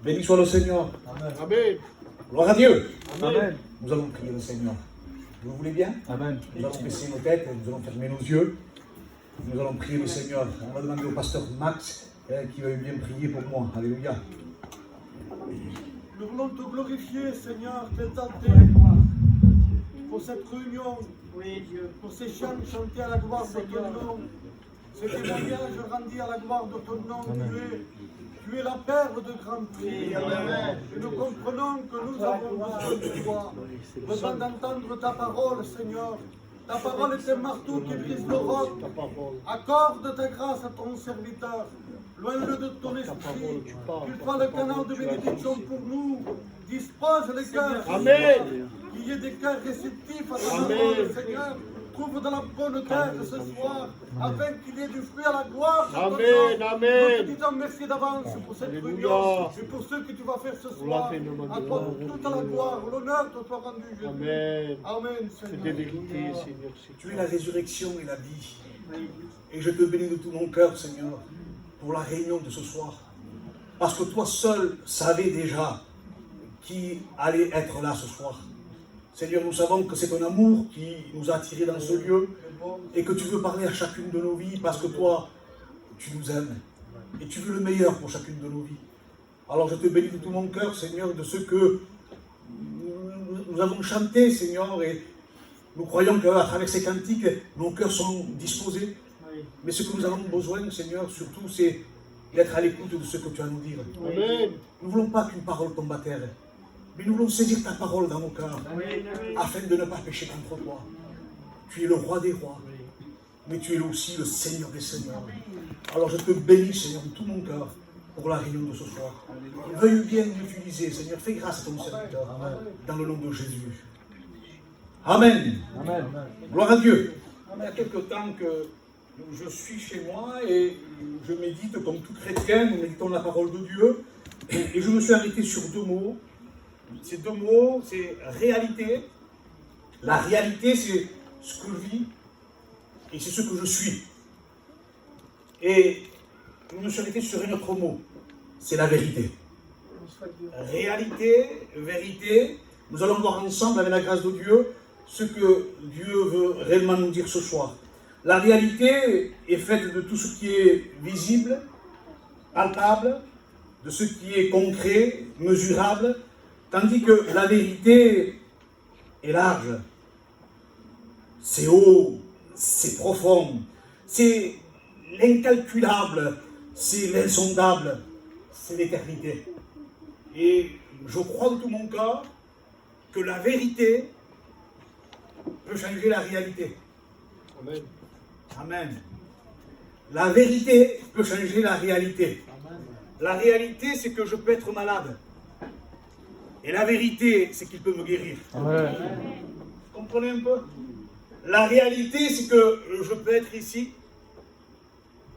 Béni soit le Seigneur. Amen. Amen. Gloire à Dieu. Amen. Nous allons prier le Seigneur. Vous le voulez bien? Amen. Nous allons baisser nos têtes, nous allons fermer nos yeux. Nous allons prier le Seigneur. On va demander au pasteur Max qui va bien prier pour moi. Alléluia. Nous voulons te glorifier, Seigneur, t'exalter pour cette réunion, pour ces chants chantés à la gloire de ton nom, ces témoignages rendus à la gloire de ton nom. Tu es la perle de grand prix. Et nous comprenons que nous avons besoin de toi, besoin d'entendre ta parole, Seigneur. Ta parole est un marteau qui brise le roc. Accorde ta grâce à ton serviteur. Loin-le de ton esprit. Qu'il soit le canal de bénédiction pour nous. Dispose les cœurs. Amen. Qu'il y ait des cœurs réceptifs à ta parole, Seigneur. Trouve de la bonne terre ce soir, afin qu'il y ait du fruit à la gloire. Amen, amen. Nous te disons merci d'avance pour cette réunion et pour ceux que tu vas faire ce soir. À toi toute la gloire, l'honneur te soit rendu, Jésus. Amen. Amen, C'est Seigneur. des vérités, Seigneur. Tu es la résurrection et la vie. Et je te bénis de tout mon cœur, Seigneur, pour la réunion de ce soir. Parce que toi seul savais déjà qui allait être là ce soir. Seigneur, nous savons que c'est ton amour qui nous a attirés dans ce lieu et que tu veux parler à chacune de nos vies parce que toi, tu nous aimes et tu veux le meilleur pour chacune de nos vies. Alors je te bénis de tout mon cœur, Seigneur, de ce que nous avons chanté, Seigneur, et nous croyons qu'à travers ces cantiques, nos cœurs sont disposés. Mais ce que nous avons besoin, Seigneur, surtout, c'est d'être à l'écoute de ce que tu as à nous dire. Amen. Nous ne voulons pas qu'une parole tombe à terre, mais nous voulons saisir ta parole dans nos cœurs, afin de ne pas pécher contre toi. Tu es le roi des rois, mais tu es aussi le Seigneur des seigneurs. Alors je te bénis, Seigneur, de tout mon cœur, pour la réunion de ce soir. Veuille bien m'utiliser, Seigneur, fais grâce à ton serviteur, dans le nom de Jésus. Amen. Amen. Gloire à Dieu. Il y a quelque temps que je suis chez moi et je médite comme tout chrétien, nous méditons la parole de Dieu. Et je me suis arrêté sur deux mots. Ces deux mots, c'est réalité. La réalité, c'est ce que je vis et c'est ce que je suis. Et je me suis arrêté sur un autre mot, c'est la vérité. Réalité, vérité, nous allons voir ensemble avec la grâce de Dieu ce que Dieu veut réellement nous dire ce soir. La réalité est faite de tout ce qui est visible, palpable, de ce qui est concret, mesurable, tandis que la vérité est large, c'est haut, c'est profond, c'est l'incalculable, c'est l'insondable, c'est l'éternité. Et je crois de tout mon cœur que la vérité peut changer la réalité. Amen. Amen. La vérité peut changer la réalité. La réalité, c'est que je peux être malade. Et la vérité, c'est qu'il peut me guérir. Amen. Vous comprenez un peu? La réalité, c'est que je peux être ici.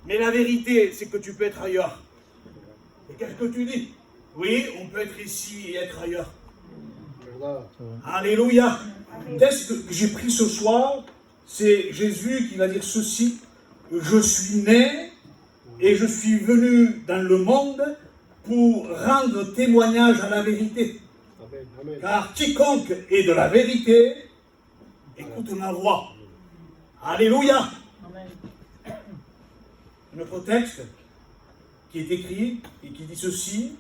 Mais la vérité, c'est que tu peux être ailleurs. Et qu'est-ce que tu dis? Oui, on peut être ici et être ailleurs. Alléluia. Le texte que j'ai pris ce soir, c'est Jésus qui va dire ceci: je suis né et je suis venu dans le monde pour rendre témoignage à la vérité. Amen. Amen. Car quiconque est de la vérité, écoute ma voix. Alléluia. Un autre texte qui est écrit et qui dit ceci: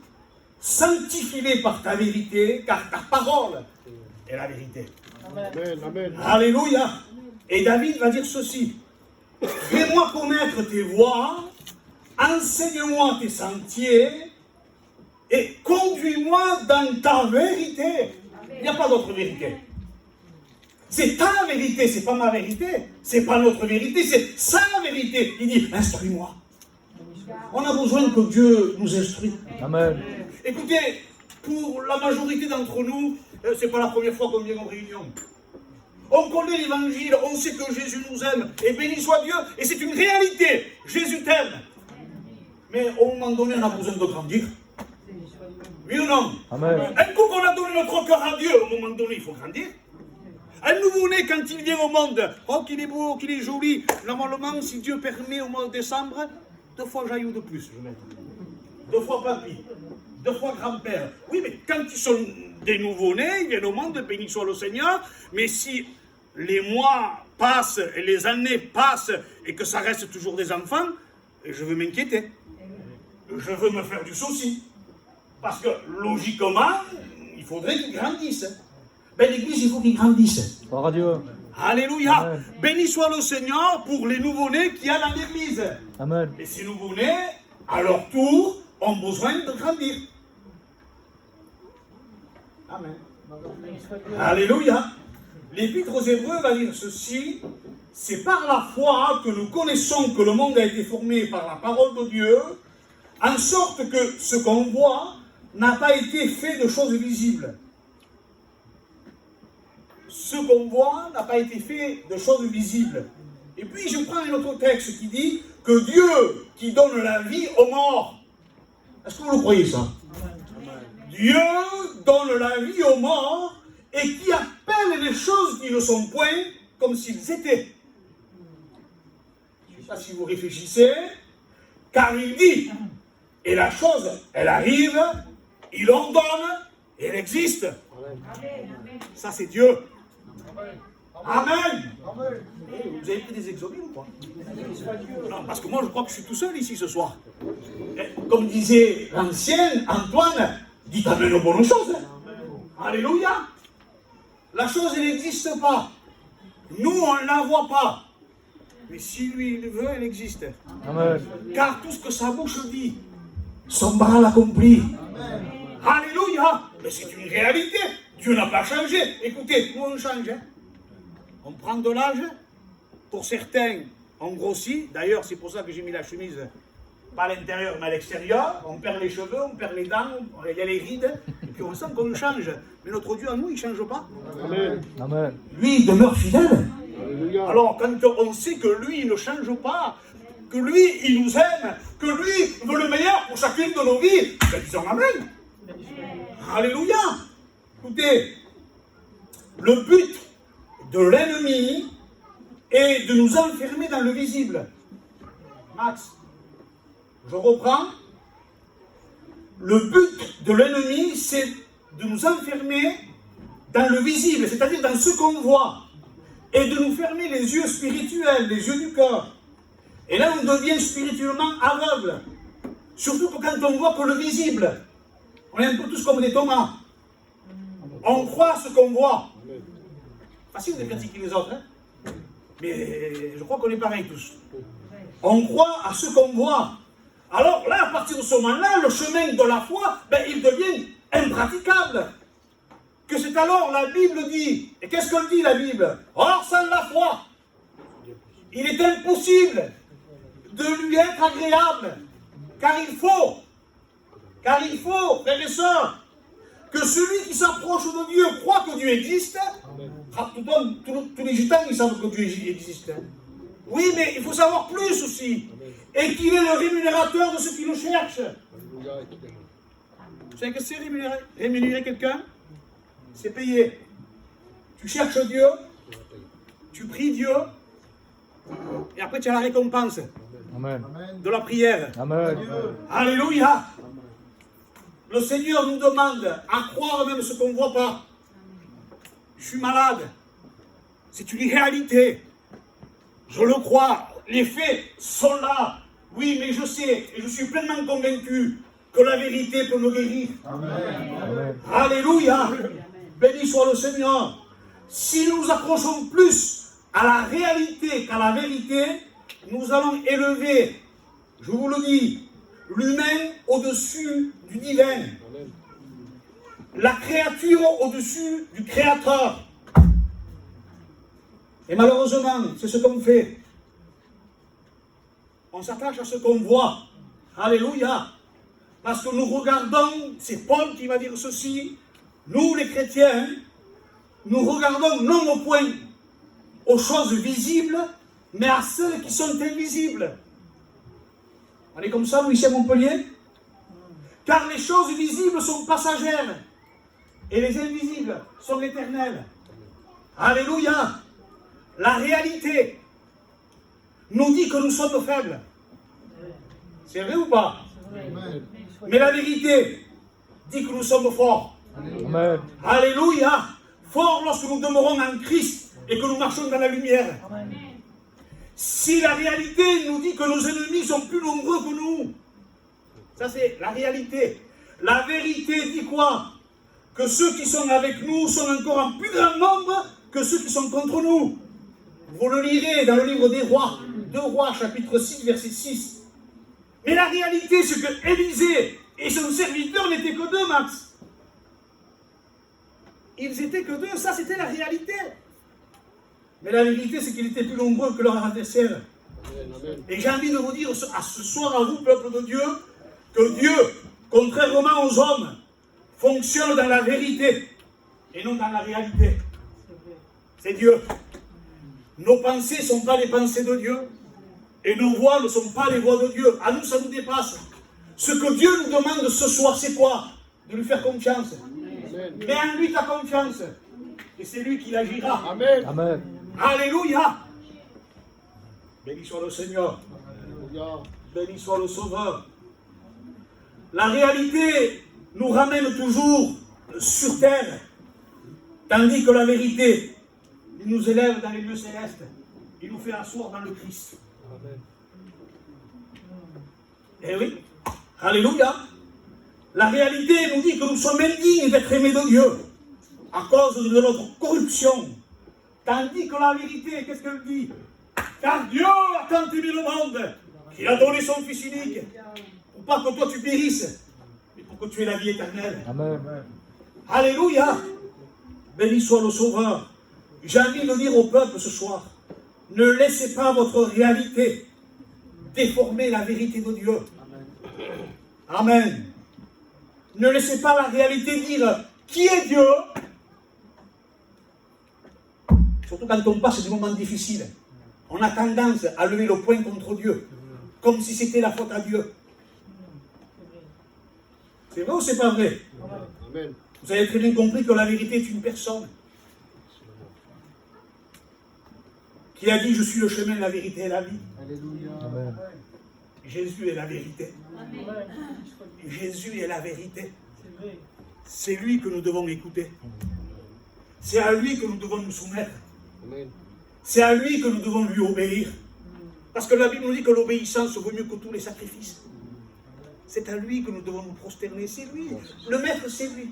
sanctifie-les par ta vérité, car ta parole est la vérité. Amen. Amen. Alléluia. Et David va dire ceci: fais-moi connaître tes voies, enseigne-moi tes sentiers, et conduis-moi dans ta vérité. Il n'y a pas d'autre vérité. C'est ta vérité, c'est pas ma vérité. C'est pas notre vérité, c'est sa vérité. Il dit, instruis-moi. On a besoin que Dieu nous instruise. Amen. Écoutez, pour la majorité d'entre nous, c'est pas la première fois qu'on vient en réunion. On connaît l'évangile, on sait que Jésus nous aime, et béni soit Dieu, et c'est une réalité. Jésus t'aime. Mais au moment donné, on a besoin de grandir. Oui ou non? Amen. Un coup qu'on a donné notre cœur à Dieu, au moment donné, il faut grandir. Un nouveau-né, quand il vient au monde, oh qu'il est beau, qu'il est joli, normalement, si Dieu permet, au mois de décembre, 2 fois jaillit ou de plus, je vais mettre. 2 fois papy, 2 fois grand-père. Oui, mais quand ils sont des nouveau-nés, ils viennent au monde, béni soit le Seigneur, mais si les mois passent et les années passent et que ça reste toujours des enfants, je veux m'inquiéter. Je veux me faire du souci. Parce que, logiquement, il faudrait qu'ils grandissent. Ben, l'Église, il faut qu'ils grandissent. Gloire à Dieu. Alléluia. Amen. Béni soit le Seigneur pour les nouveau-nés qu'il y a dans l'Église. Amen. Et ces nouveau-nés, à leur tour, ont besoin de grandir. Amen. Alléluia. L'Épître aux Hébreux va dire ceci: c'est par la foi que nous connaissons que le monde a été formé par la parole de Dieu, en sorte que ce qu'on voit n'a pas été fait de choses visibles. Ce qu'on voit n'a pas été fait de choses visibles. Et puis je prends un autre texte qui dit que Dieu qui donne la vie aux morts. Est-ce que vous le croyez ça? Dieu donne la vie aux morts et qui appelle les choses qui ne sont point comme s'ils étaient. Je ne sais pas si vous réfléchissez, car il dit, et la chose, elle arrive, il ordonne, et elle existe. Ça, c'est Dieu. Amen. Vous avez pris des exorbies ou pas? Non, parce que moi, je crois que je suis tout seul ici ce soir. Comme disait l'ancien Antoine, dites amen aux bonnes choses. Alléluia. La chose, elle n'existe pas. Nous, on ne la voit pas. Mais si lui, il veut, elle existe. Amen. Car tout ce que sa bouche dit, son bras l'accomplit. Alléluia. Mais c'est une réalité. Dieu n'a pas changé. Écoutez, nous on change. Hein. On prend de l'âge. Pour certains, on grossit. D'ailleurs, c'est pour ça que j'ai mis la chemise, pas à l'intérieur, mais à l'extérieur. On perd les cheveux, on perd les dents, il y a les rides. Et puis on sent qu'on change. Mais notre Dieu, à nous, il ne change pas. Amen. Amen. Lui, il demeure fidèle. Alléluia. Alors, quand on sait que lui, il ne change pas, que lui, il nous aime, que lui veut le meilleur pour chacune de nos vies, ben, disons Amen. Alléluia. Écoutez, le but de l'ennemi est de nous enfermer dans le visible. Max, je reprends. Le but de l'ennemi, c'est de nous enfermer dans le visible, c'est-à-dire dans ce qu'on voit, et de nous fermer les yeux spirituels, les yeux du cœur. Et là, on devient spirituellement aveugle. Surtout que quand on voit que le visible, on est un peu tous comme des tomates. On croit ce qu'on voit. Facile de critiquer les autres, hein? Mais je crois qu'on est pareil tous. On croit à ce qu'on voit. Alors là, à partir de ce moment-là, le chemin de la foi, ben, il devient impraticable. Que c'est alors la Bible dit. Et qu'est-ce que dit la Bible? Or, sans la foi, il est impossible de lui être agréable. Car il faut, frères et sœurs, que celui qui s'approche de Dieu croit que Dieu existe. Tous les gitans, ils savent que Dieu existe. Oui, mais il faut savoir plus aussi. Et qu'il est le rémunérateur de ceux qui le cherchent. Vous savez que c'est rémunérer quelqu'un? C'est payer. Tu cherches Dieu, tu pries Dieu, et après tu as la récompense. Amen. De la prière. Amen. Alléluia. Le Seigneur nous demande à croire même ce qu'on ne voit pas. Je suis malade. C'est une réalité. Je le crois. Les faits sont là. Oui, mais je sais et je suis pleinement convaincu que la vérité peut me guérir. Amen. Alléluia. Béni soit le Seigneur. Si nous nous accrochons plus à la réalité qu'à la vérité, nous allons élever, je vous le dis, l'humain au-dessus du divin. La créature au-dessus du créateur. Et malheureusement, c'est ce qu'on fait. On s'attache à ce qu'on voit. Alléluia. Parce que nous regardons, c'est Paul qui va dire ceci, nous les chrétiens, nous regardons non au point aux choses visibles, mais à celles qui sont invisibles. On est comme ça, nous, ici à Montpellier? Car les choses visibles sont passagères, et les invisibles sont éternelles. Alléluia. La réalité nous dit que nous sommes faibles. C'est vrai ou pas? Mais la vérité dit que nous sommes forts. Amen. Alléluia. Forts lorsque nous demeurons en Christ et que nous marchons dans la lumière. Si la réalité nous dit que nos ennemis sont plus nombreux que nous, ça c'est la réalité. La vérité dit quoi? Que ceux qui sont avec nous sont encore en plus grand nombre que ceux qui sont contre nous. Vous le lirez dans le livre des Rois, 2 Rois, chapitre 6, verset 6. Mais la réalité, c'est que Élisée et son serviteur n'étaient que 2, Max. Ils étaient que 2, ça c'était la réalité. Mais la vérité, c'est qu'ils étaient plus nombreux que leurs adversaires. Et j'ai envie de vous dire à ce soir, à vous, peuple de Dieu, que Dieu, contrairement aux hommes, fonctionne dans la vérité et non dans la réalité. C'est Dieu. Nos pensées ne sont pas les pensées de Dieu et nos voix ne sont pas les voix de Dieu. À nous, ça nous dépasse. Ce que Dieu nous demande ce soir, c'est quoi? De lui faire confiance. Amen. Mets en lui ta confiance et c'est lui qui l'agira. Amen. Amen. Alléluia. Béni soit le Seigneur. Alléluia. Béni soit le Sauveur. La réalité nous ramène toujours sur terre, tandis que la vérité nous élève dans les lieux célestes. Il nous fait asseoir dans le Christ. Amen. Eh oui. Alléluia. La réalité nous dit que nous sommes indignes d'être aimés de Dieu à cause de notre corruption. Tandis que la vérité, qu'est-ce qu'elle dit? Car Dieu a tant aimé le monde qu'il a donné son Fils unique pour pas que toi tu périsses, mais pour que tu aies la vie éternelle. Amen. Alléluia. Béni soit le Sauveur. J'ai envie de dire au peuple ce soir, ne laissez pas votre réalité déformer la vérité de Dieu. Amen. Ne laissez pas la réalité dire qui est Dieu. Surtout quand on passe des moments difficiles. On a tendance à lever le poing contre Dieu, comme si c'était la faute à Dieu. C'est vrai ou c'est pas vrai? Amen. Vous avez très bien compris que la vérité est une personne qui a dit je suis le chemin, la vérité et la vie. Amen. Jésus est la vérité. Jésus est la vérité. C'est lui que nous devons écouter. C'est à lui que nous devons nous soumettre. Amen. C'est à lui que nous devons lui obéir. Parce que la Bible nous dit que l'obéissance vaut mieux que tous les sacrifices. C'est à lui que nous devons nous prosterner. C'est lui. Le maître, c'est lui.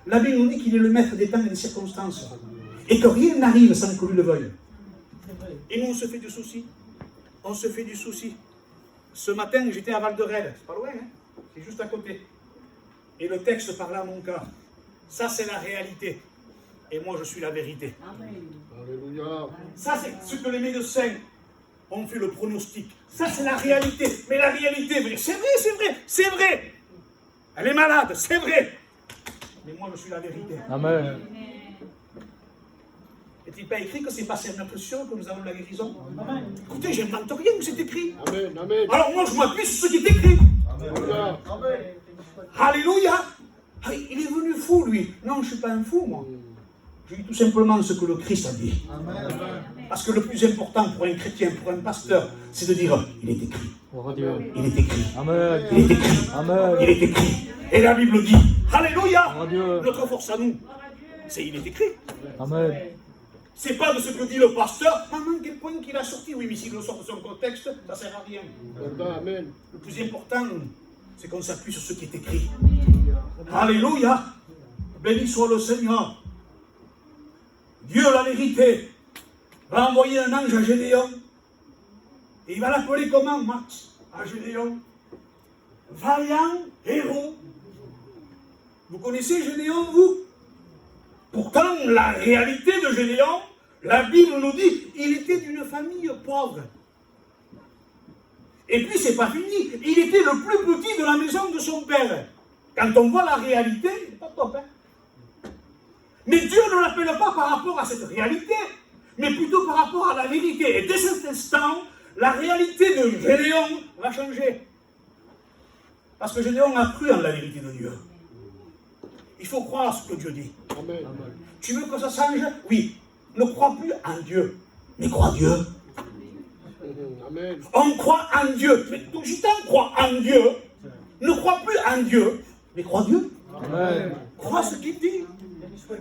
La Bible nous dit qu'il est le maître des temps et des circonstances. Et que rien n'arrive sans que lui le veuille. Et nous, on se fait du souci. On se fait du souci. Ce matin, j'étais à Val-de-Rel. C'est pas loin, hein? C'est juste à côté. Et le texte parlait à mon cœur. Ça, c'est la réalité. Et moi, je suis la vérité. Alléluia. Ça, c'est ce que les médecins ont fait le pronostic. Ça, c'est la réalité. Mais la réalité, c'est vrai, c'est vrai, c'est vrai. Elle est malade, c'est vrai. Mais moi, je suis la vérité. Amen. Est-il pas écrit que c'est par cette impulsion que nous avons la guérison? Écoutez, je n'invente rien, c'est écrit. Amen. Amen. Alors moi, je m'appuie sur ce qui est écrit. Alléluia. Alléluia. Ah, il est venu fou, lui. Non, je ne suis pas un fou, moi. Je dis tout simplement ce que le Christ a dit. Parce que le plus important pour un chrétien, pour un pasteur, c'est de dire, il est écrit. Gloire à Dieu. Il est écrit. Amen. Il est écrit. Amen. Il est écrit. Et la Bible dit, Alléluia. Gloire à Dieu. Notre force à nous, c'est il est écrit. Amen. C'est pas de ce que dit le pasteur. Maman, quel point qu'il a sorti. Oui, mais s'il le sort de son contexte, ça ne sert à rien. Amen. Le plus important, c'est qu'on s'appuie sur ce qui est écrit. Alléluia. Béni soit le Seigneur. Dieu, la vérité, va envoyer un ange à Gédéon. Et il va l'appeler comment, Max? À Gédéon. Vaillant héros. Vous connaissez Gédéon, vous? Pourtant, la réalité de Gédéon, la Bible nous dit, il était d'une famille pauvre. Et puis, c'est pas fini. Il était le plus petit de la maison de son père. Quand on voit la réalité, il n'est pas top, hein? Mais Dieu ne l'appelle pas par rapport à cette réalité, mais plutôt par rapport à la vérité. Et dès cet instant, la réalité de Gédéon va changer. Parce que Gédéon a cru en la vérité de Dieu. Il faut croire ce que Dieu dit. Amen. Tu veux que ça change? Oui. Ne crois plus en Dieu, mais crois Dieu. Amen. On croit en Dieu. Mais ton gitan croit en Dieu. Ne crois plus en Dieu, mais crois Dieu. Amen. Crois ce qu'il dit.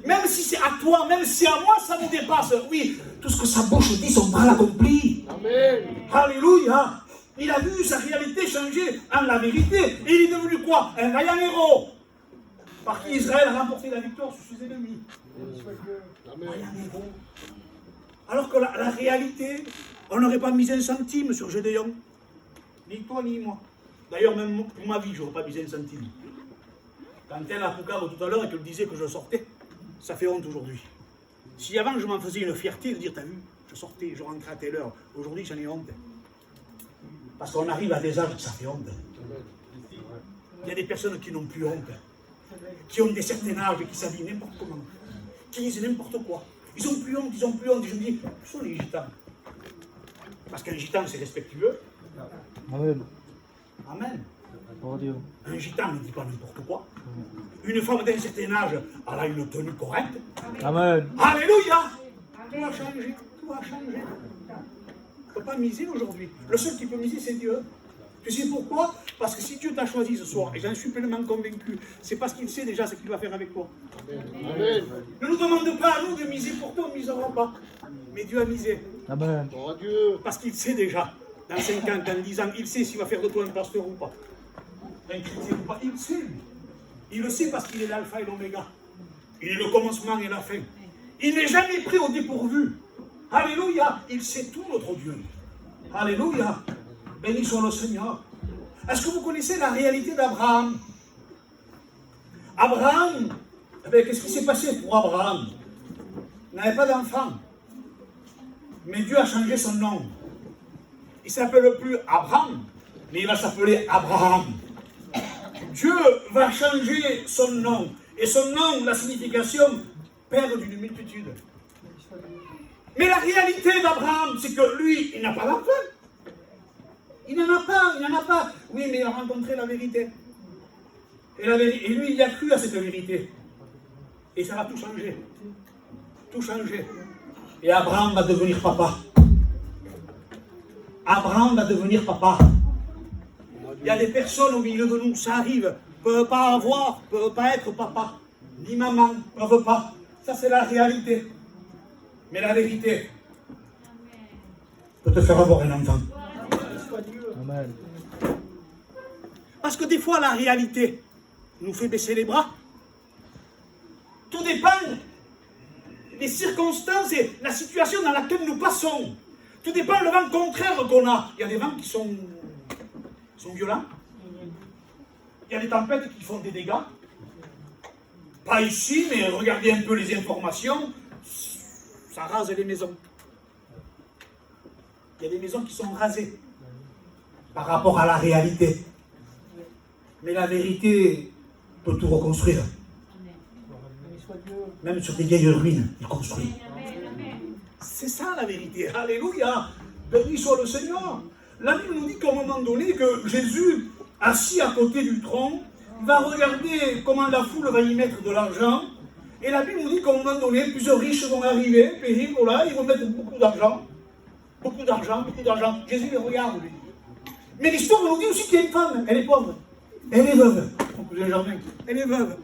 Même si c'est à toi, même si à moi, ça me dépasse. Oui, tout ce que sa bouche dit, son bras l'accomplit. Amen. Alléluia. Il a vu sa réalité changer en la vérité. Et il est devenu quoi? Un vaillant héros. Par qui Israël a remporté la victoire sur ses ennemis. Amen. Vaillant héros. Alors que la réalité, on n'aurait pas mis un centime sur Gédéon. Ni toi, ni moi. D'ailleurs, même pour ma vie, je n'aurais pas mis un centime. Quand elle a Poucave tout à l'heure et qu'elle disait que je sortais, ça fait honte aujourd'hui. Si avant je m'en faisais une fierté de dire, t'as vu, je sortais, je rentrais à telle heure. Aujourd'hui, j'en ai honte. Parce qu'on arrive à des âges que ça fait honte. Il y a des personnes qui n'ont plus honte. Qui ont des certains âges et qui s'habillent n'importe comment. Qui disent n'importe quoi. Ils n'ont plus honte, ils n'ont plus honte. Et je me dis, ce sont les gitans. Parce qu'un gitan, c'est respectueux. Amen. Amen. Oh Dieu. Un gitan ne dit pas n'importe quoi. Une femme d'un certain âge, elle a une tenue correcte. Amen. Alléluia. Tout a changé, tout a changé. On ne peut pas miser aujourd'hui. Le seul qui peut miser, c'est Dieu. Tu sais pourquoi? Parce que si Dieu t'a choisi ce soir, et j'en suis pleinement convaincu, c'est parce qu'il sait déjà ce qu'il va faire avec toi. Amen. Ne nous demande pas à nous de miser pour toi, on ne misera pas. Mais Dieu a misé. Amen. Gloire à Dieu. Parce qu'il sait déjà, dans 5 ans, dans 10 ans, il sait s'il va faire de toi un pasteur ou pas. Un chrétien ou pas. Il sait, lui. Il le sait parce qu'il est l'alpha et l'oméga. Il est le commencement et la fin. Il n'est jamais pris au dépourvu. Alléluia. Il sait tout, notre Dieu. Alléluia. Béni soit le Seigneur. Est-ce que vous connaissez la réalité d'Abraham? Abraham, eh bien, qu'est-ce qui s'est passé pour Abraham? Il n'avait pas d'enfant. Mais Dieu a changé son nom. Il ne s'appelle plus Abraham, mais il va s'appeler Abraham. Dieu va changer son nom. Et son nom, la signification, père d'une multitude. Mais la réalité d'Abraham, c'est que lui, il n'a pas d'enfant. Il n'en a pas, il n'en a pas. Oui, mais il a rencontré la vérité. Et lui, il a cru à cette vérité. Et ça va tout changer. Tout changer. Et Abraham va devenir papa. Abraham va devenir papa. Il y a des personnes au milieu de nous, ça arrive, ne peuvent pas avoir, ne peuvent pas être papa. Ni maman, ne peuvent pas. Ça, c'est la réalité. Mais la vérité peut te faire avoir un enfant. Amen. Parce que des fois, la réalité nous fait baisser les bras. Tout dépend des circonstances et la situation dans laquelle nous passons. Tout dépend le vent contraire qu'on a. Il y a des vents qui sont violents. Il y a des tempêtes qui font des dégâts. Pas ici, mais regardez un peu les informations. Ça rase les maisons. Il y a des maisons qui sont rasées par rapport à la réalité. Mais la vérité peut tout reconstruire. Même sur des vieilles ruines, il construit. C'est ça la vérité. Alléluia. Béni soit le Seigneur. La Bible nous dit qu'à un moment donné, que Jésus, assis à côté du trône, va regarder comment la foule va y mettre de l'argent. Et la Bible nous dit qu'à un moment donné, plusieurs riches vont arriver, payer, voilà, ils vont mettre beaucoup d'argent. Beaucoup d'argent, beaucoup d'argent. Jésus les regarde, lui. Mais l'histoire nous dit aussi qu'il y a une femme, elle est pauvre. Elle est veuve. Elle est veuve.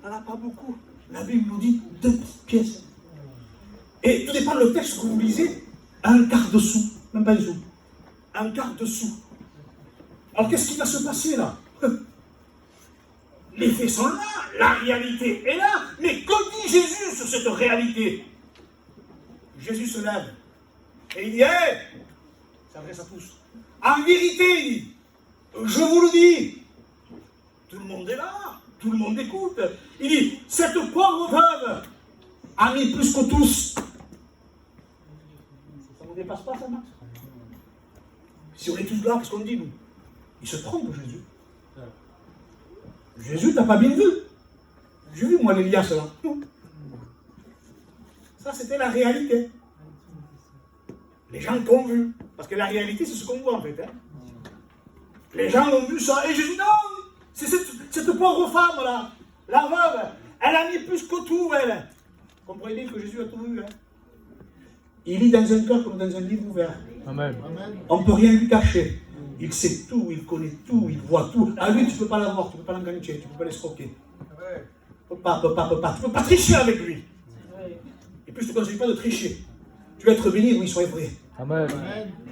Elle n'a pas beaucoup. La Bible nous dit 2 petites pièces. Et tout dépend le texte que vous lisez, un quart de sou, même pas un sou. Un quart de sou. Alors qu'est-ce qui va se passer là? Les faits sont là, la réalité est là, mais que dit Jésus sur cette réalité? Jésus se lève et il dit, hey, il s'adresse à tous. En vérité, il dit, je vous le dis, tout le monde est là, tout le monde écoute. Il dit, cette pauvre veuve a mis plus que tous. Ça ne vous dépasse pas, ça, Max? Si on est tous là, qu'est-ce qu'on dit, nous? Il se trompe, Jésus. Jésus, t'as pas bien vu. J'ai vu, moi, l'Élias, là. Non. Ça, c'était la réalité. Les gens l'ont vu. Parce que la réalité, c'est ce qu'on voit, en fait. Hein. Les gens ont vu ça. Et Jésus, non, c'est cette pauvre femme-là, la veuve, elle a mis plus que tout, elle. Comprenez bien que Jésus a tout vu. Hein. Il lit dans un cœur comme dans un livre ouvert. Amen. On ne peut rien lui cacher. Il sait tout, il connaît tout, il voit tout. À lui, tu ne peux pas l'avoir, tu ne peux pas l'engancher, tu ne peux pas l'escroquer. Tu ne peux pas tricher avec lui. Et puis je ne te conseille pas de tricher. Tu vas être béni, oui, soyez vrai. Amen.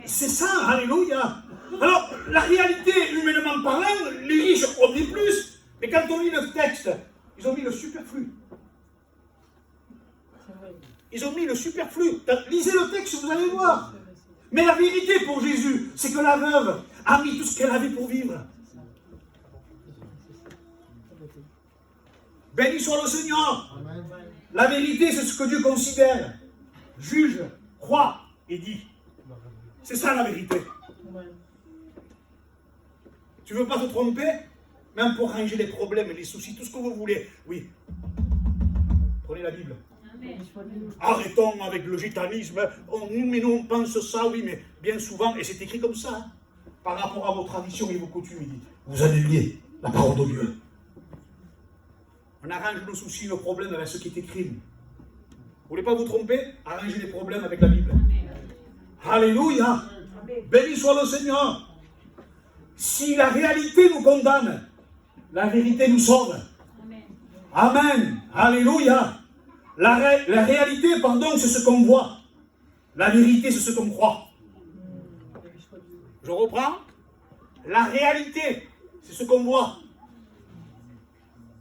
C'est ça, alléluia. Alors, la réalité, humainement parlant, les riches ont dit plus. Mais quand on lit le texte, ils ont mis le superflu. Ils ont mis le superflu. Lisez le texte, vous allez voir. Mais la vérité pour Jésus, c'est que la veuve a mis tout ce qu'elle avait pour vivre. Béni soit le Seigneur. La vérité, c'est ce que Dieu considère, juge, croit et dit. C'est ça la vérité. Tu ne veux pas te tromper? Même pour ranger les problèmes, les soucis, tout ce que vous voulez. Oui. Prenez la Bible. Arrêtons avec le gitanisme. Mais nous, on pense ça, oui, mais bien souvent, et c'est écrit comme ça, hein, par rapport à vos traditions et vos coutumes, il dit, vous annulez la parole de Dieu. On arrange nos soucis, nos problèmes avec ce qui est écrit. Vous ne voulez pas vous tromper? Arrangez les problèmes avec la Bible. Alléluia. Béni soit le Seigneur. Si la réalité nous condamne, la vérité nous sauve. Amen. Alléluia. La réalité, pardon, c'est ce qu'on voit. La vérité, c'est ce qu'on croit. Je reprends. La réalité, c'est ce qu'on voit.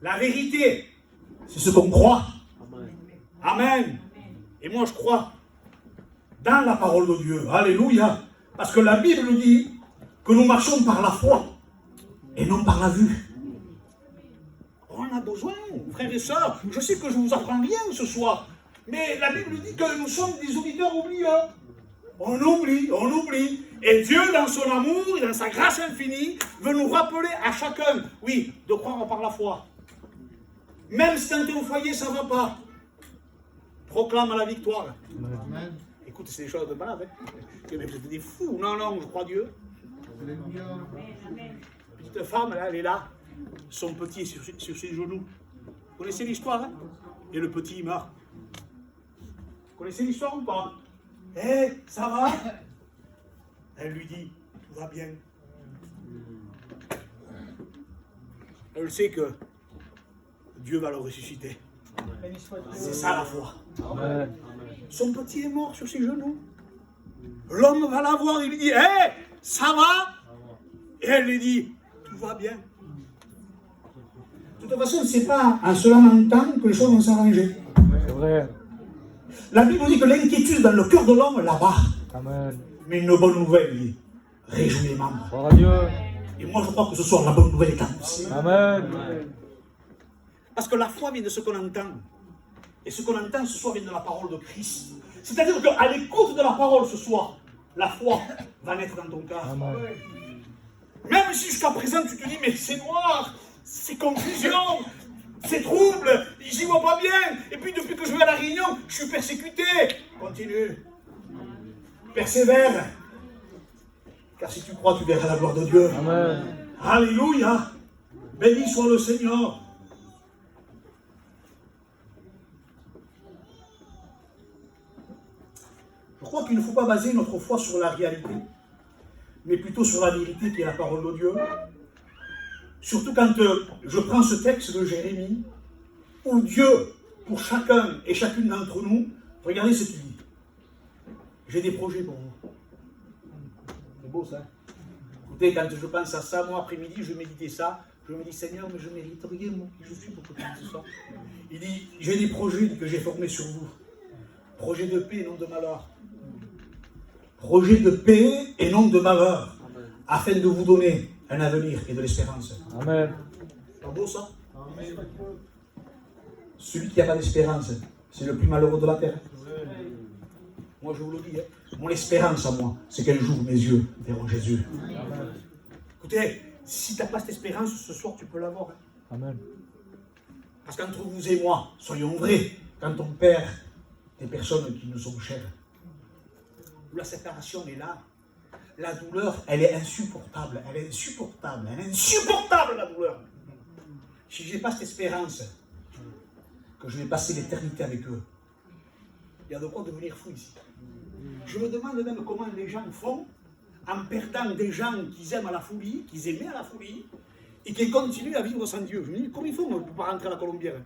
La vérité, c'est ce qu'on croit. Amen. Et moi, je crois dans la parole de Dieu. Alléluia. Parce que la Bible nous dit que nous marchons par la foi et non par la vue. On a besoin, frères et sœurs. Je sais que je ne vous apprends rien ce soir, mais la Bible dit que nous sommes des auditeurs oublieux. On oublie. Et Dieu, dans son amour et dans sa grâce infinie, veut nous rappeler à chacun, oui, de croire par la foi. Même si dans ton foyer, ça ne va pas, proclame la victoire. Amen. Écoute, c'est des choses de malade. Hein. Vous êtes des fous. Non, je crois Dieu. Petite femme, là, elle est là. Son petit est sur ses genoux. Vous connaissez l'histoire, hein? Et le petit, il meurt. Vous connaissez l'histoire ou pas? Ça va? Elle lui dit, tout va bien. Elle sait que Dieu va le ressusciter. C'est ça la foi. Amen. Son petit est mort sur ses genoux. L'homme va la voir, il lui dit, ça va? Et elle lui dit, tout va bien. De toute façon, ce n'est pas en se lamentant que les choses vont s'arranger. C'est vrai. La Bible dit que l'inquiétude dans le cœur de l'homme là-bas. Amen. Mais une bonne nouvelle, il dit, réjouis les membres. Gloire à Dieu. Et moi, je crois que ce soir, la bonne nouvelle est annoncée. Amen. Parce que la foi vient de ce qu'on entend. Et ce qu'on entend ce soir vient de la parole de Christ. C'est-à-dire qu'à l'écoute de la parole ce soir, la foi va naître dans ton cœur. Amen. Même si jusqu'à présent tu te dis, mais c'est noir, c'est confusion, c'est trouble, j'y vois pas bien. Et puis depuis que je vais à la réunion, je suis persécuté. Continue. Persévère. Car si tu crois, tu verras la gloire de Dieu. Amen. Alléluia. Béni soit le Seigneur. Je crois qu'il ne faut pas baser notre foi sur la réalité, mais plutôt sur la vérité qui est la parole de Dieu. Surtout quand je prends ce texte de Jérémie, où Dieu, pour chacun et chacune d'entre nous, regardez ce qu'il dit. J'ai des projets pour vous. C'est beau ça. Écoutez, quand je pense à ça, moi après-midi, je méditais ça, je me dis, Seigneur, mais je mérite rien, moi, qui je suis pour que tu me dises ça. Il dit, j'ai des projets que j'ai formés sur vous. Projet de paix et non de malheur. Projet de paix et non de malheur. Afin de vous donner un avenir et de l'espérance. Amen. C'est beau ça? Celui qui n'a pas d'espérance, c'est le plus malheureux de la terre. Moi je vous le dis, hein. Mon espérance à moi, c'est qu'un jour mes yeux verront Jésus. Amen. Écoutez, si tu n'as pas cette espérance, ce soir tu peux l'avoir. Hein. Amen. Parce qu'entre vous et moi, soyons vrais, quand on perd des personnes qui nous sont chères, où la séparation est là, la douleur, elle est insupportable, elle est insupportable, elle est insupportable la douleur. Si je n'ai pas cette espérance, que je vais passer l'éternité avec eux, il y a de quoi devenir fou ici. Je me demande même comment les gens font en perdant des gens qu'ils aiment à la folie, qu'ils aimaient à la folie, et qui continuent à vivre sans Dieu. Je me dis, comment ils font pour ne pas rentrer à la Colombière?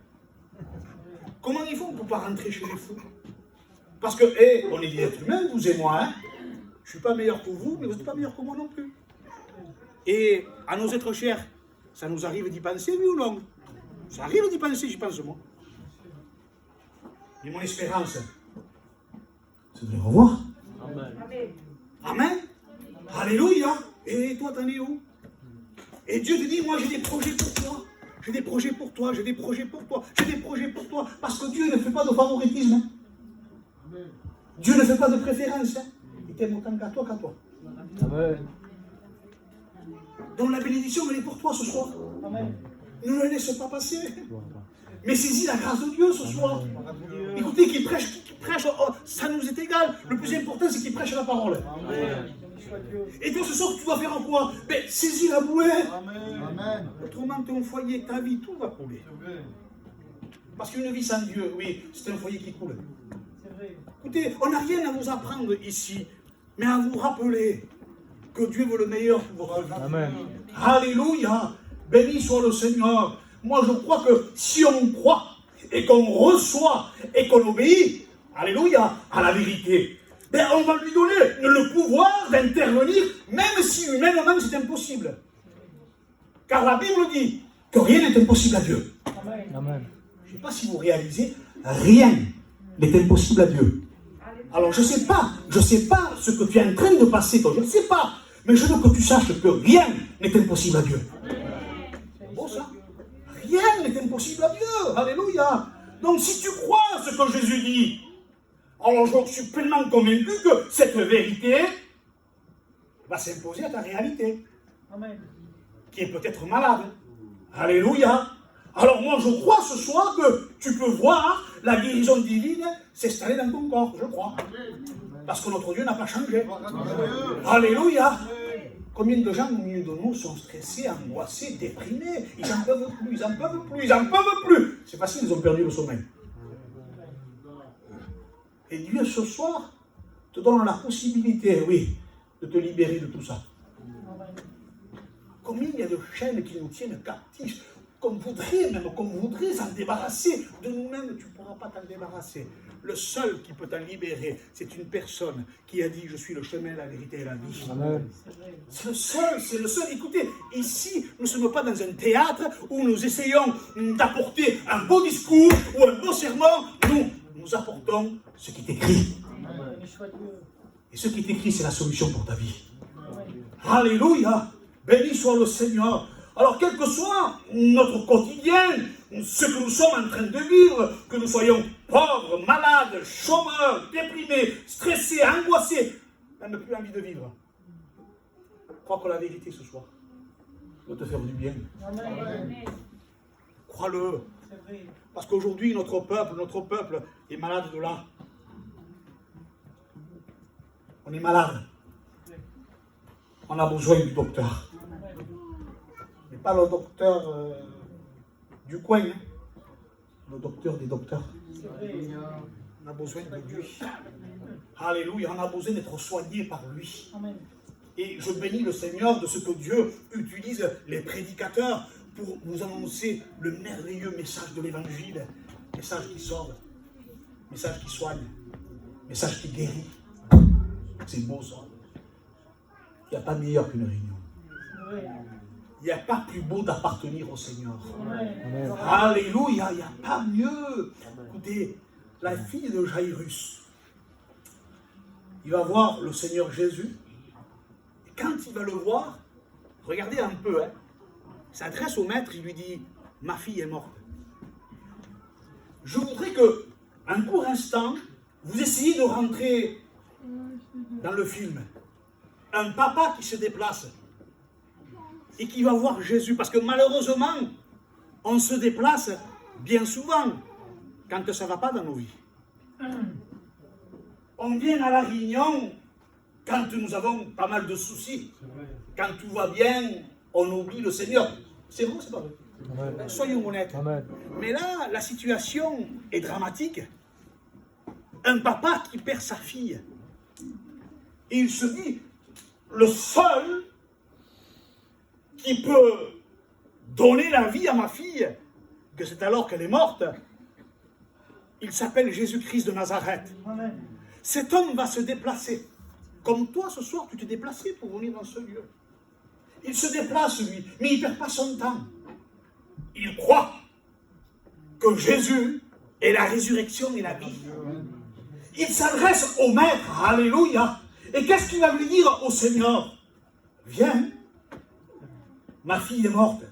Comment ils font pour ne pas rentrer chez les fous? Parce que, on est des êtres humains, vous et moi, hein. Je ne suis pas meilleur que vous, mais vous n'êtes pas meilleur que moi non plus. Et à nos êtres chers, ça nous arrive d'y penser, oui ou non? Ça arrive d'y penser, j'y pense moi. Et mon espérance, c'est de les revoir. Amen. Amen. Alléluia. Et toi, t'en es où? Et Dieu te dit, moi j'ai des projets pour toi. J'ai des projets pour toi, j'ai des projets pour toi, j'ai des projets pour toi. Parce que Dieu ne fait pas de favoritisme. Hein. Dieu ne fait pas de préférence. Hein. Il t'aime autant qu'à toi qu'à toi. Amen. Donc la bénédiction, elle est pour toi ce soir. Amen. Ne le laisse pas passer. Mais saisis la grâce de Dieu ce soir. Écoutez, qu'il prêche, oh, ça nous est égal. Le plus important, c'est qu'il prêche la parole. Amen. Et toi, ce soir, tu dois faire quoi? Ben, saisis la bouée. Amen. Autrement, ton foyer, ta vie, tout va couler. Parce qu'une vie sans Dieu, oui, c'est un foyer qui coule. Écoutez, on n'a rien à vous apprendre ici, mais à vous rappeler que Dieu veut le meilleur pour votre vie. Amen. Alléluia. Béni soit le Seigneur. Moi, je crois que si on croit et qu'on reçoit et qu'on obéit, alléluia, à la vérité, ben on va lui donner le pouvoir d'intervenir, même si humainement c'est impossible. Car la Bible dit que rien n'est impossible à Dieu. Amen. Je ne sais pas si vous réalisez, rien n'est impossible à Dieu. Alors je ne sais pas ce que tu es en train de passer, toi, je ne sais pas, mais je veux que tu saches que rien n'est impossible à Dieu. C'est beau ça? Rien n'est impossible à Dieu. Alléluia. Donc si tu crois ce que Jésus dit, alors je suis pleinement convaincu que cette vérité va s'imposer à ta réalité. Amen. Qui est peut-être malade. Alléluia. Alors moi je crois ce soir que tu peux voir la guérison divine s'installer dans ton corps, je crois. Parce que notre Dieu n'a pas changé. Alléluia. Combien de gens au milieu de nous sont stressés, angoissés, déprimés? Ils n'en peuvent plus, ils n'en peuvent plus, ils n'en peuvent plus. C'est facile, ils ont perdu le sommeil. Et Dieu ce soir te donne la possibilité, oui, de te libérer de tout ça. Combien il y a de chaînes qui nous tiennent captifs, qu'on voudrait s'en débarrasser. De nous-mêmes, tu ne pourras pas t'en débarrasser. Le seul qui peut t'en libérer, c'est une personne qui a dit, je suis le chemin, la vérité et la vie. Amen. C'est le seul. Écoutez, ici, nous ne sommes pas dans un théâtre où nous essayons d'apporter un beau discours ou un beau sermon. Nous apportons ce qui est écrit. Et ce qui est écrit, c'est la solution pour ta vie. Alléluia. Béni soit le Seigneur. Alors, quel que soit notre quotidien, ce que nous sommes en train de vivre, que nous soyons pauvres, malades, chômeurs, déprimés, stressés, angoissés, on n'a plus envie de vivre. Crois que la vérité ce soir va te faire du bien. Amen. Crois-le. Parce qu'aujourd'hui, notre peuple est malade de là. On est malade. On a besoin du docteur. Mais pas le docteur du coin, hein. Le docteur des docteurs. On a besoin de lui. Alléluia, on a besoin d'être soigné par lui. Amen. Et je bénis le Seigneur de ce que Dieu utilise les prédicateurs pour nous annoncer le merveilleux message de l'évangile. Message qui sauve, message qui soigne, message qui guérit. C'est beau ça. Il n'y a pas meilleur qu'une réunion. Il n'y a pas plus beau d'appartenir au Seigneur. Amen. Alléluia, il n'y a pas mieux. Écoutez, la fille de Jairus, il va voir le Seigneur Jésus. Et quand il va le voir, regardez un peu, hein, il s'adresse au maître, il lui dit, ma fille est morte. Je voudrais que, un court instant, vous essayiez de rentrer dans le film. Un papa qui se déplace et qui va voir Jésus. Parce que malheureusement, on se déplace bien souvent quand ça ne va pas dans nos vies. On vient à la réunion quand nous avons pas mal de soucis. Quand tout va bien, on oublie le Seigneur. C'est vrai ou c'est pas vrai? Amen. Soyons honnêtes. Amen. Mais là, la situation est dramatique. Un papa qui perd sa fille. Et il se dit, le seul qui peut donner la vie à ma fille, que c'est alors qu'elle est morte, il s'appelle Jésus-Christ de Nazareth. Amen. Cet homme va se déplacer. Comme toi, ce soir, tu t'es déplacé pour venir dans ce lieu. Il se déplace, lui, mais il ne perd pas son temps. Il croit que Jésus est la résurrection et la vie. Il s'adresse au Maître, alléluia. Et qu'est-ce qu'il va lui dire au Seigneur? Viens, ma fille est morte.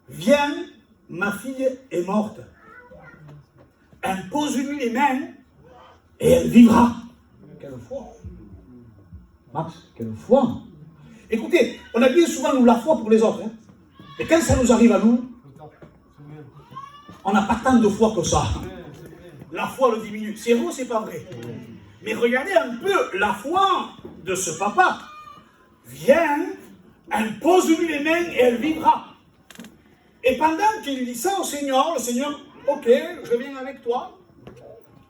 Viens, ma fille est morte. Impose-lui les mains et elle vivra. Quelle foi! Max, quelle foi! Écoutez, on a bien souvent, nous, la foi pour les autres. Hein. Et quand ça nous arrive à nous, on n'a pas tant de foi que ça. La foi le diminue. C'est vrai ou c'est pas vrai? Mais regardez un peu la foi de ce papa. Viens, impose-lui les mains et elle vivra. Et pendant qu'il dit ça au Seigneur, le Seigneur, ok, je viens avec toi.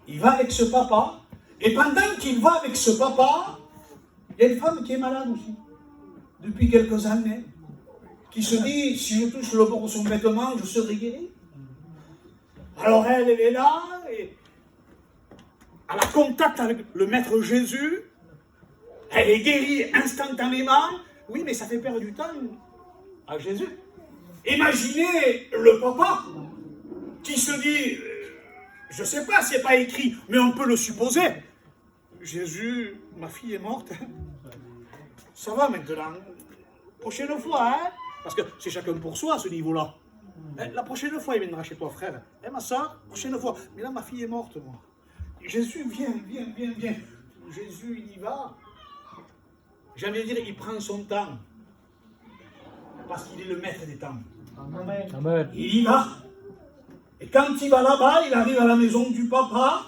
Il va avec ce papa. Et pendant qu'il va avec ce papa, il y a une femme qui est malade aussi, depuis quelques années, qui se dit, si je touche le bord de son vêtement, je serai guéri. Alors elle est là, et elle a contact avec le Maître Jésus, elle est guérie instantanément. Oui, mais ça fait perdre du temps à Jésus. Imaginez le papa qui se dit, je ne sais pas, c'est pas écrit, mais on peut le supposer. Jésus, ma fille est morte. Ça va maintenant. Prochaine fois, hein? Parce que c'est chacun pour soi à ce niveau-là. La prochaine fois, il viendra chez toi, frère. Ma soeur, prochaine fois. Mais là, ma fille est morte, moi. Jésus, viens. Jésus, il y va. J'ai envie de dire, il prend son temps. Parce qu'il est le maître des temps. Amen. Amen. Il y va. Et quand il va là-bas, il arrive à la maison du papa.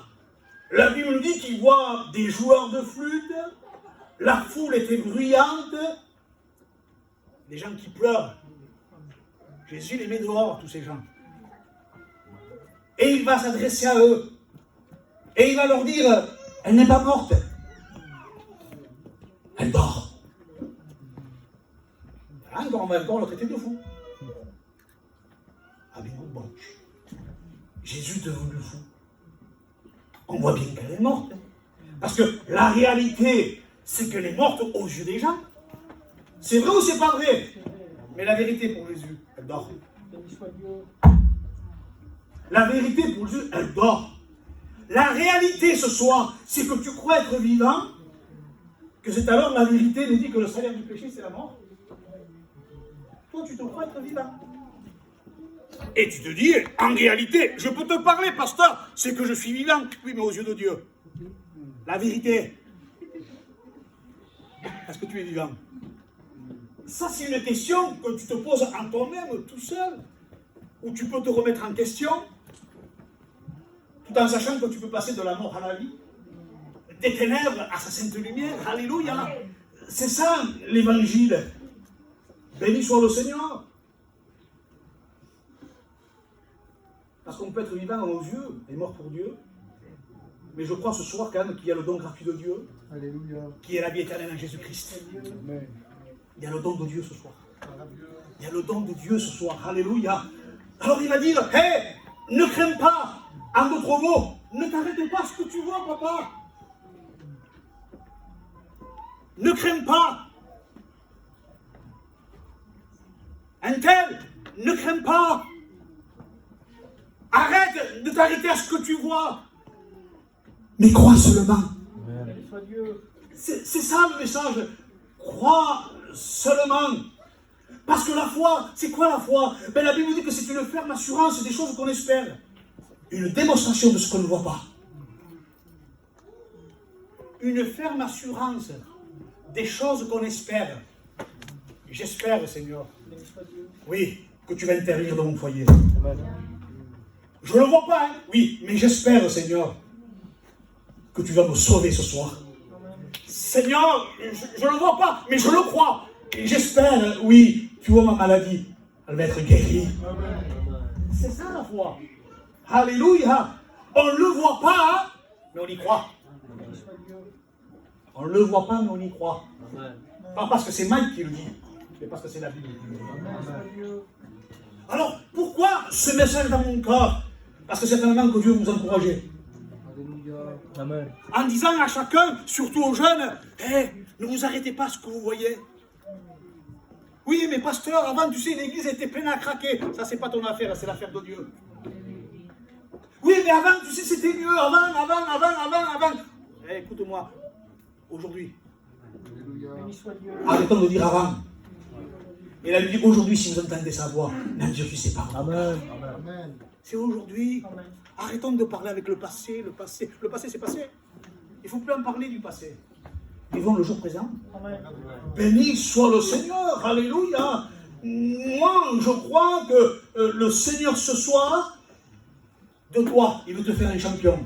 La Bible nous dit qu'il voit des joueurs de flûte. La foule était bruyante. Des gens qui pleurent. Jésus les met dehors, tous ces gens. Et il va s'adresser à eux. Et il va leur dire, elle n'est pas morte. Elle dort. On va encore le traiter de fou. Ah mais bon. Jésus est devenu fou. On voit bien qu'elle est morte. Parce que la réalité, c'est qu'elle est morte aux yeux des gens. C'est vrai ou c'est pas vrai? Mais la vérité pour Jésus, elle dort. La vérité pour Jésus, elle dort. La réalité ce soir, c'est que tu crois être vivant, que c'est alors la vérité nous dit que le salaire du péché, c'est la mort. Toi, tu te crois être vivant. Et tu te dis, en réalité, je peux te parler, pasteur, c'est que je suis vivant. Oui, mais aux yeux de Dieu. La vérité. Est-ce que tu es vivant? Ça, c'est une question que tu te poses en toi-même, tout seul. Ou tu peux te remettre en question, tout en sachant que tu peux passer de la mort à la vie, des ténèbres à sa sainte lumière. Alléluia. C'est ça, l'évangile. Béni soit le Seigneur. Parce qu'on peut être vivant à nos yeux et mort pour Dieu. Mais je crois ce soir quand même qu'il y a le don gratuit de Dieu. Alléluia. Qui est la vie éternelle en Jésus-Christ. Amen. Il y a le don de Dieu ce soir. Il y a le don de Dieu ce soir. Alléluia. Alors il va dire, hé, ne crains pas. En d'autres mots, ne t'arrête pas à ce que tu vois, papa. Ne crains pas. Un tel, ne crains pas. Arrête de t'arrêter à ce que tu vois. Mais crois seulement. Béni soit Dieu. C'est ça le message. Crois seulement. Parce que la foi, c'est quoi la foi? Ben, la Bible dit que c'est une ferme assurance des choses qu'on espère. Une démonstration de ce qu'on ne voit pas. Une ferme assurance des choses qu'on espère. J'espère, Seigneur. Béni soit Dieu. Oui, que tu vas intervenir dans mon foyer. Amen. Je ne le vois pas, hein? Oui, mais j'espère, Seigneur, que tu vas me sauver ce soir. Seigneur, je ne le vois pas, mais je le crois. Et j'espère, oui, tu vois ma maladie, elle va être guérie. C'est ça la foi. Alléluia. On ne le voit pas, hein, mais on y croit. On ne le voit pas, mais on y croit. Amen. Pas parce que c'est Mike qui le dit, mais parce que c'est la Bible qui le dit. Alors, pourquoi ce message dans mon cœur? Parce que certainement que Dieu vous encourage. Amen. En disant à chacun, surtout aux jeunes, hey, ne vous arrêtez pas à ce que vous voyez. Oui, mais pasteur, avant, tu sais, l'église était pleine à craquer. Ça, c'est pas ton affaire, c'est l'affaire de Dieu. Oui, mais avant, tu sais, c'était mieux. Avant. Eh, écoute-moi, aujourd'hui, arrêtons de dire avant. Et la Bible dit aujourd'hui, si vous entendez sa voix, n'endurcissez pas. Amen. Amen. C'est aujourd'hui. Arrêtons de parler avec le passé. Le passé, c'est passé. Il ne faut plus en parler du passé. Vivons le jour présent. Béni soit le Seigneur. Alléluia. Moi, je crois que le Seigneur ce soir, de toi, il veut te faire un champion.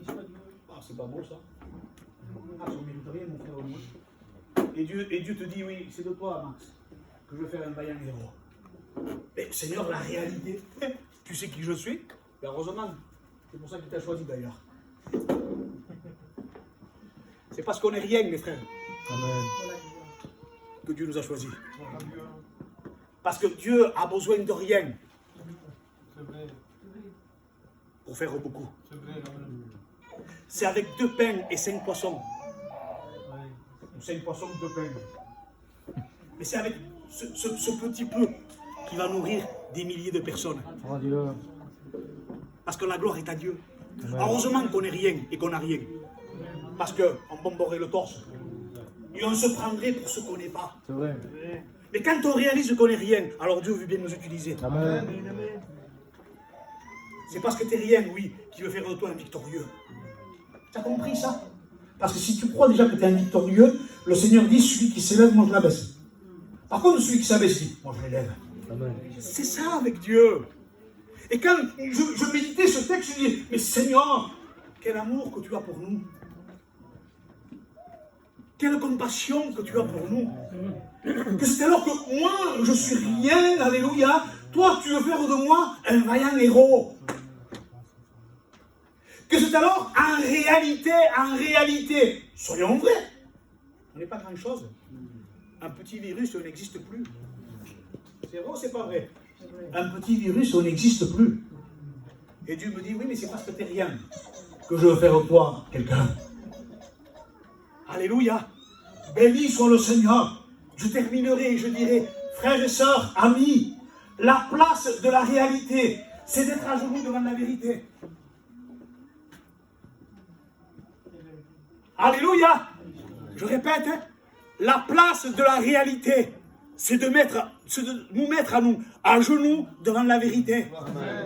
Ah, c'est pas beau ça. Ah, ça ne mérite rien, mon frère. Moi. Et Dieu te dit, oui, c'est de toi, Max, que je veux faire un vaillant héros. Mais Seigneur, la réalité, tu sais qui je suis? Ben, heureusement, c'est pour ça qu'il t'a choisi d'ailleurs. C'est parce qu'on n'est rien, mes frères, Amen. que Dieu nous a choisis. Parce que Dieu a besoin de rien pour faire beaucoup. C'est avec 2 pains et 5 poissons. Ou 5 poissons, 2 pains. Mais c'est avec ce petit peu qui va nourrir des milliers de personnes. Oh Dieu. Parce que la gloire est à Dieu. Amen. Heureusement qu'on n'est rien et qu'on n'a rien. Parce qu'on bomberait le torse. Et on se prendrait pour ce qu'on n'est pas. C'est vrai. Mais quand on réalise qu'on n'est rien, alors Dieu veut bien nous utiliser. Amen. C'est parce que tu n'es rien, oui, qui veut faire de toi un victorieux. Tu as compris ça? Parce que si tu crois déjà que tu es un victorieux, le Seigneur dit, celui qui s'élève, moi je l'abaisse. Par contre, celui qui s'abaisse, dit, moi je l'élève. Amen. C'est ça avec Dieu. Et quand je méditais ce texte, je dis, mais Seigneur, quel amour que tu as pour nous. Quelle compassion que tu as pour nous. Que c'est alors que moi, je suis rien, alléluia, toi, tu veux faire de moi un vaillant héros. Que c'est alors, en réalité, soyons vrais, on n'est pas grand-chose. Un petit virus, on n'existe plus. C'est vrai ou c'est pas vrai? Un petit virus, on n'existe plus. Et Dieu me dit, oui, mais c'est parce que tu n'es rien que je veux faire de toi quelqu'un. Alléluia. Béni soit le Seigneur. Je terminerai et je dirai, frères et sœurs, amis, la place de la réalité, c'est d'être à genoux devant la vérité. Alléluia. Je répète, hein, la place de la réalité, c'est de nous mettre à genoux devant la vérité.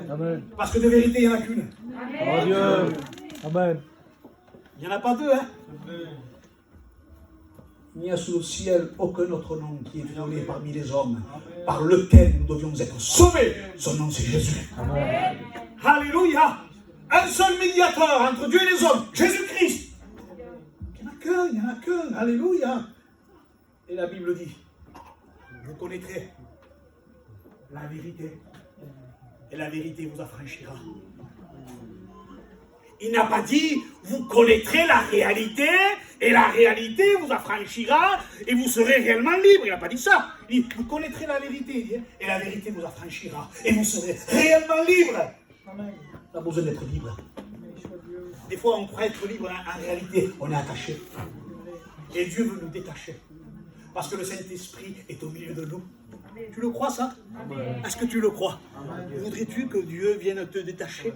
Amen. Parce que de vérité, il n'y en a qu'une. Oh Dieu. Amen. Il n'y en a pas deux, hein. Il n'y a sous le ciel aucun autre nom qui est donné parmi les hommes, par lequel nous devions être sauvés. Son nom, c'est Jésus. Amen. Alléluia. Un seul médiateur entre Dieu et les hommes, Jésus-Christ. Il n'y en a qu'un. Alléluia. Et la Bible dit, vous connaîtrez la vérité, et la vérité vous affranchira. Il n'a pas dit, vous connaîtrez la réalité, et la réalité vous affranchira, et vous serez réellement libre. Il n'a pas dit ça. Il dit, vous connaîtrez la vérité, et la vérité vous affranchira, et vous serez réellement libre. On a besoin d'être libre. Des fois, on croit être libre, en réalité, on est attaché. Et Dieu veut nous détacher. Parce que le Saint-Esprit est au milieu de nous. Tu le crois, ça? Est-ce que tu le crois? Voudrais-tu que Dieu vienne te détacher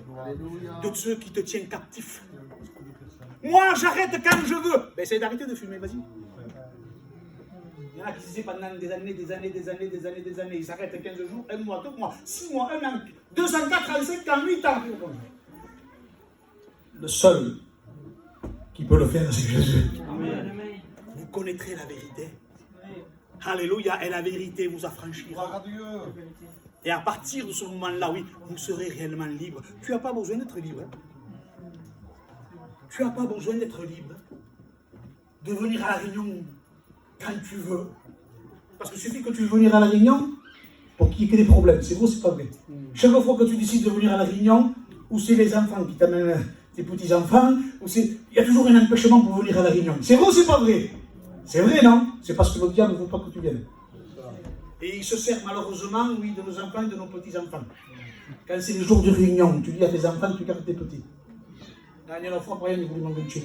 de ceux qui te tiennent captif? Moi, j'arrête quand je veux. Ben, essaye d'arrêter de fumer, vas-y. Il y en a qui disaient pendant des années, ils s'arrêtent 15 jours, 1 mois, 2 mois, 6 mois, 1 an, 245 ans, 8 ans. Le seul qui peut le faire, c'est Jésus. Vous connaîtrez la vérité. Alléluia, et la vérité vous affranchira. Et à partir de ce moment-là, oui, vous serez réellement libre. Tu n'as pas besoin d'être libre. Tu n'as pas besoin d'être libre. De venir à la réunion quand tu veux. Parce qu'il suffit que tu veux venir à la réunion pour qu'il y ait des problèmes. C'est vrai ou c'est pas vrai? Chaque fois que tu décides de venir à la réunion, ou c'est les enfants qui t'amènent tes petits-enfants, il y a toujours un empêchement pour venir à la réunion. C'est vrai ou c'est pas vrai? C'est vrai, non? C'est parce que le diable ne veut pas que tu viennes. Et il se sert malheureusement, oui, de nos enfants et de nos petits-enfants. Quand c'est le jour de réunion, tu dis à tes enfants, tu gardes tes petits. La dernière fois, Brian, il voulait m'engager.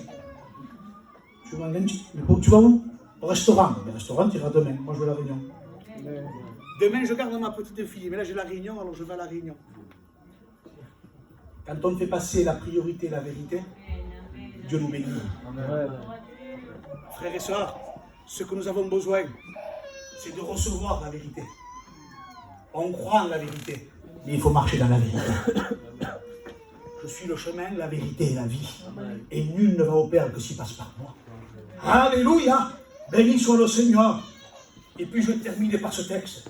Tu veux m'engager? Mais tu vas où? Au restaurant. Le restaurant, tu iras demain. Moi, je vais à la réunion. Demain, je garde ma petite fille. Mais là, j'ai la réunion, alors je vais à la réunion. Quand on fait passer la priorité et la vérité, Dieu nous bénit. Amen. Frères et sœurs, ce que nous avons besoin, c'est de recevoir la vérité. On croit en la vérité, mais il faut marcher dans la vérité. Je suis le chemin, la vérité et la vie. Et nul ne va au Père que s'il passe par moi. Alléluia! Béni soit le Seigneur. Et puis je vais terminer par ce texte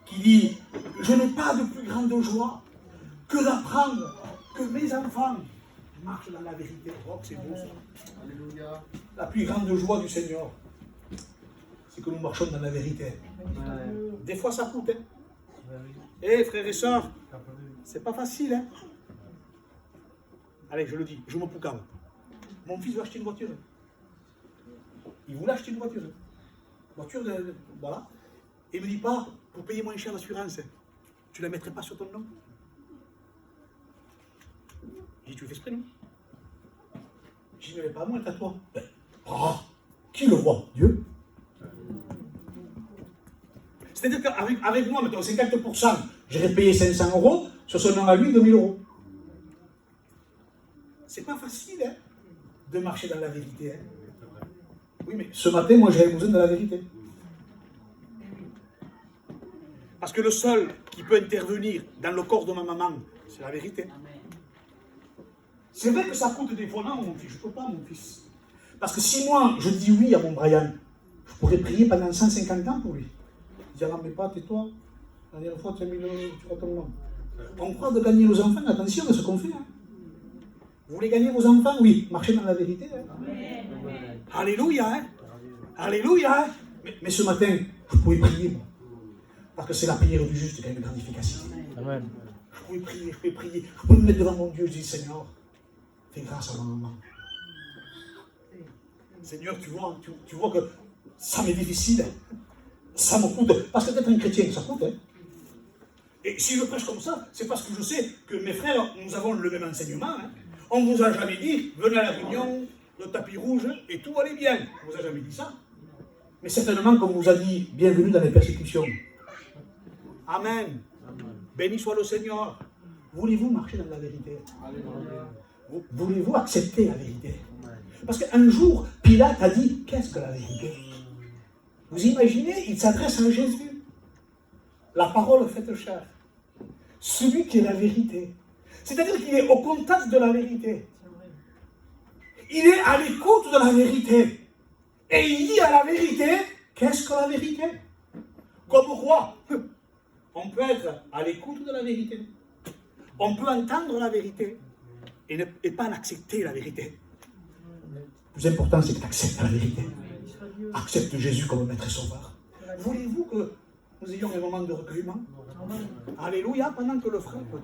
qui dit: je n'ai pas de plus grande joie que d'apprendre que mes enfants marchent dans la vérité. Oh, c'est beau ça. Alléluia. La plus grande joie du Seigneur, c'est que nous marchons dans la vérité. Des fois ça coûte. Eh frères et sœurs, c'est pas facile. Hein? Allez, je le dis, je me poucave. Mon fils veut acheter une voiture. Il voulait acheter une voiture. Voilà. Et il ne me dit pas, pour payer moins cher l'assurance, tu ne la mettrais pas sur ton nom? J'ai dit, tu le fais exprès, non? Je ne vais pas à moi, à toi. Qui le voit? Dieu. C'est-à-dire qu'avec moi, mettons 50%, j'aurais payé 500 €, sur son nom à lui, 2000 €. C'est pas facile, hein, de marcher dans la vérité. Hein. Oui, mais ce matin, moi, j'avais besoin de la vérité. Parce que le seul qui peut intervenir dans le corps de ma maman, c'est la vérité. C'est vrai que ça coûte des fois, non, mon fils, je ne peux pas, mon fils. Parce que si moi, je dis oui à mon Brian, je pourrais prier pendant 150 ans pour lui. Dire, non, mais pas, tais-toi. La dernière fois, tu as mis tu vois ton nom. On croit de gagner nos enfants, attention à ce qu'on fait. Hein. Vous voulez gagner vos enfants? Oui, marchez dans la vérité. Hein. Amen. Alléluia. Hein. Alléluia. Hein. Mais ce matin, je pouvais prier, moi. Parce que c'est la prière du juste qui a une grande efficacité. Amen. Je pouvais prier, je pouvais me mettre devant mon Dieu, je dis, Seigneur, fais grâce à ma maman. Seigneur, tu vois que ça m'est difficile. Ça me coûte. Parce que d'être un chrétien, ça coûte. Hein. Et si je prêche comme ça, c'est parce que je sais que mes frères, nous avons le même enseignement. Hein. On ne vous a jamais dit, venez à la réunion, le tapis rouge, et tout allait bien. On ne vous a jamais dit ça. Mais certainement qu'on vous a dit, bienvenue dans les persécutions. Amen. Béni soit le Seigneur. Voulez-vous marcher dans la vérité? Voulez-vous accepter la vérité? Parce qu'un jour, Pilate a dit, qu'est-ce que la vérité? Vous imaginez, il s'adresse à Jésus. La parole faite chair. Celui qui est la vérité. C'est-à-dire qu'il est au contact de la vérité. Il est à l'écoute de la vérité. Et il dit à la vérité, qu'est-ce que la vérité? Comme quoi, on peut être à l'écoute de la vérité. On peut entendre la vérité et pas en accepter la vérité. Le plus important, c'est que tu acceptes la vérité. Accepte Jésus comme maître et sauveur. Voulez-vous que nous ayons un moment de recueillement? Alléluia, pendant que le frère peut-être